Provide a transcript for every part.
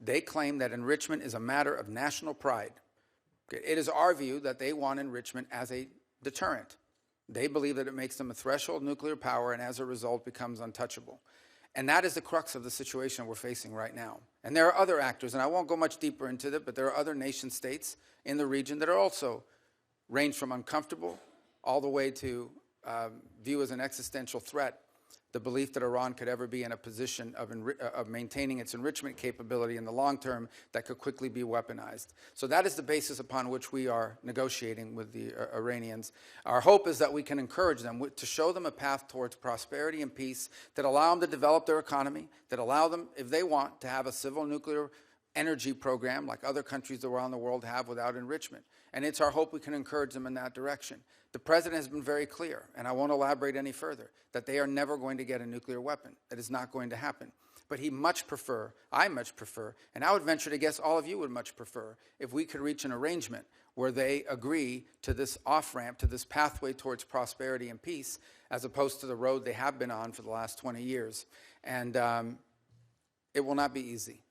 They claim that enrichment is a matter of national pride. It is our view that they want enrichment as a deterrent. They believe that it makes them a threshold nuclear power and as a result becomes untouchable. And that is the crux of the situation we're facing right now. And there are other actors, and I won't go much deeper into it, but there are other nation states in the region that are also range from uncomfortable all the way to view as an existential threat the belief that Iran could ever be in a position of maintaining its enrichment capability in the long term that could quickly be weaponized. So that is the basis upon which we are negotiating with the Iranians. Our hope is that we can encourage them to show them a path towards prosperity and peace that allow them to develop their economy, that allow them, if they want, to have a civil nuclear energy program like other countries around the world have without enrichment. And it's our hope we can encourage them in that direction. The President has been very clear, and I won't elaborate any further, that they are never going to get a nuclear weapon. That is not going to happen. But I much prefer, and I would venture to guess all of you would much prefer, if we could reach an arrangement where they agree to this off-ramp, to this pathway towards prosperity and peace, as opposed to the road they have been on for the last 20 years. And it will not be easy.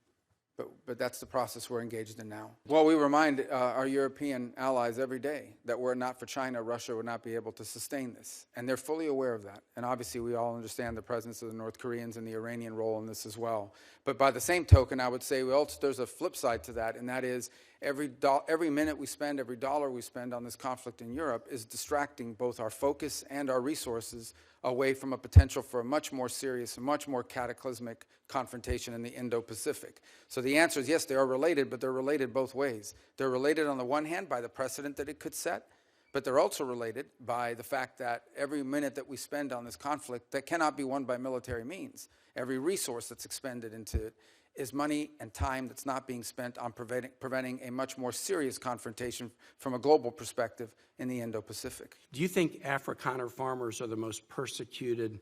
But that's the process we're engaged in now. Well, we remind our European allies every day that were it not for China, Russia would not be able to sustain this. And they're fully aware of that. And obviously, we all understand the presence of the North Koreans and the Iranian role in this as well. But by the same token, I would say there's a flip side to that, and that is every minute we spend, every dollar we spend on this conflict in Europe is distracting both our focus and our resources away from a potential for a much more serious and much more cataclysmic confrontation in the Indo-Pacific. So the answer is yes, they are related, but they're related both ways. They're related on the one hand by the precedent that it could set, but they're also related by the fact that every minute that we spend on this conflict that cannot be won by military means, every resource that's expended into it is money and time that's not being spent on preventing a much more serious confrontation from a global perspective in the Indo-Pacific. Do you think Afrikaner farmers are the most persecuted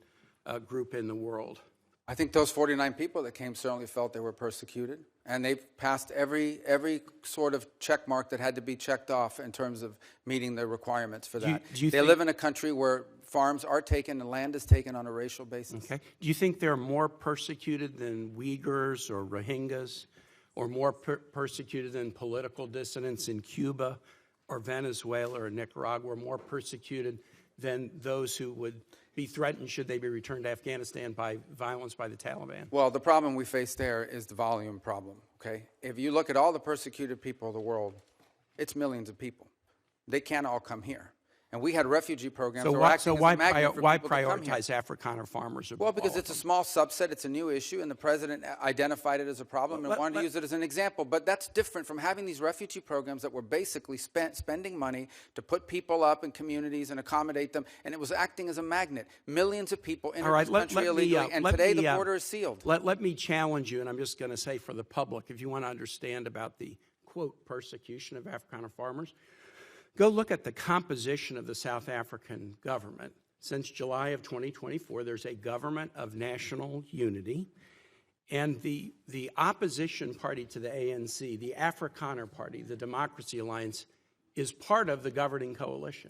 group in the world? I think those 49 people that came certainly felt they were persecuted, and they've passed every sort of check mark that had to be checked off in terms of meeting the requirements for that. They live in a country where farms are taken and land is taken on a racial basis. Okay. Do you think they're more persecuted than Uyghurs or Rohingyas, or more persecuted than political dissidents in Cuba or Venezuela or Nicaragua, or more persecuted than those who would be threatened should they be returned to Afghanistan by violence by the Taliban? Well, the problem we face there is the volume problem, okay? If you look at all the persecuted people of the world, it's millions of people. They can't all come here. And we had refugee programs. So why prioritize Afrikaner farmers? Well, because it's a small subset. It's a new issue, and the president identified it as a problem and wanted to use it as an example. But that's different from having these refugee programs that were basically spending money to put people up in communities and accommodate them, and it was acting as a magnet. Millions of people entered this country illegally, and today the border is sealed. Let me challenge you, and I'm just going to say for the public, if you want to understand about the, quote, persecution of Afrikaner farmers, go look at the composition of the South African government. Since July of 2024, there's a government of national unity, and the opposition party to the ANC, the Afrikaner Party, the Democracy Alliance, is part of the governing coalition.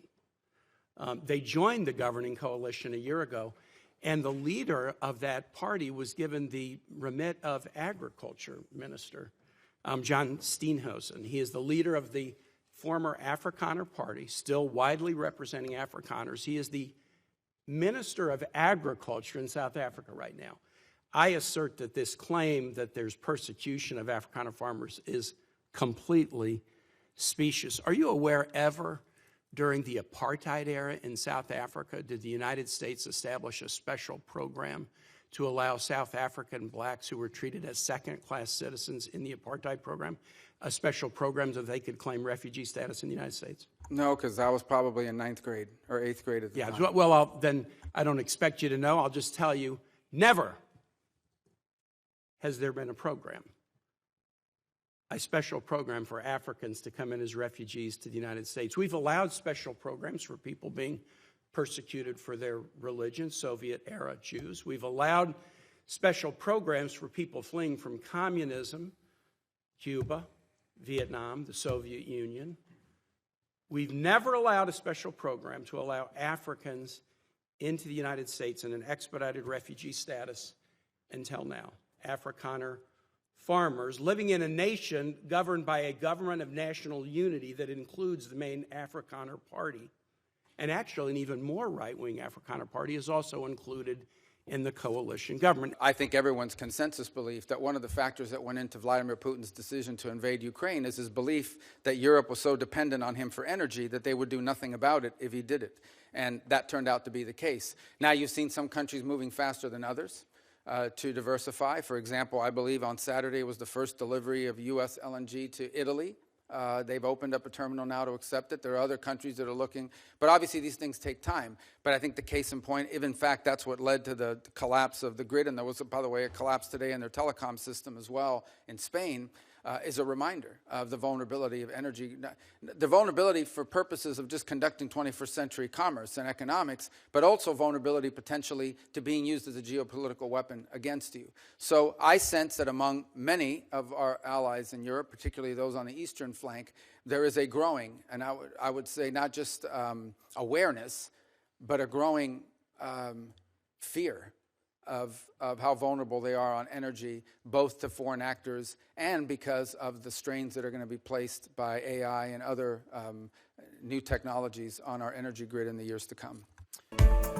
They joined the governing coalition a year ago, and the leader of that party was given the remit of Agriculture Minister, John Steenhuisen. He is the leader of the former Afrikaner Party, still widely representing Afrikaners. He is the Minister of Agriculture in South Africa right now. I assert that this claim that there's persecution of Afrikaner farmers is completely specious. Are you aware ever during the apartheid era in South Africa did the United States establish a special program to allow South African blacks who were treated as second-class citizens in the apartheid program, a special program that they could claim refugee status in the United States? No, because I was probably in 9th grade or 8th grade at the time. Yeah, well, then I don't expect you to know. I'll just tell you, never has there been a special program for Africans to come in as refugees to the United States. We've allowed special programs for people being persecuted for their religion, Soviet-era Jews. We've allowed special programs for people fleeing from communism, Cuba, Vietnam, the Soviet Union. We've never allowed a special program to allow Africans into the United States in an expedited refugee status until now. Afrikaner farmers living in a nation governed by a government of national unity that includes the main Afrikaner Party. And actually, an even more right-wing Afrikaner Party is also included in the coalition government. I think everyone's consensus belief that one of the factors that went into Vladimir Putin's decision to invade Ukraine is his belief that Europe was so dependent on him for energy that they would do nothing about it if he did it. And that turned out to be the case. Now you've seen some countries moving faster than others to diversify. For example, I believe on Saturday was the first delivery of U.S. LNG to Italy. They've opened up a terminal now to accept it. There are other countries that are looking. But obviously these things take time. But I think the case in point, if in fact that's what led to the collapse of the grid, and there was, by the way, a collapse today in their telecom system as well in Spain, is a reminder of the vulnerability of energy, the vulnerability for purposes of just conducting 21st century commerce and economics, but also vulnerability potentially to being used as a geopolitical weapon against you. So I sense that among many of our allies in Europe, particularly those on the eastern flank, there is a growing, and I would say not just awareness, but a growing fear of how vulnerable they are on energy, both to foreign actors and because of the strains that are going to be placed by AI and other new technologies on our energy grid in the years to come.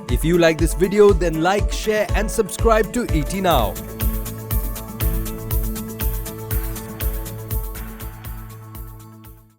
If you like this video, then like, share and subscribe to ET Now.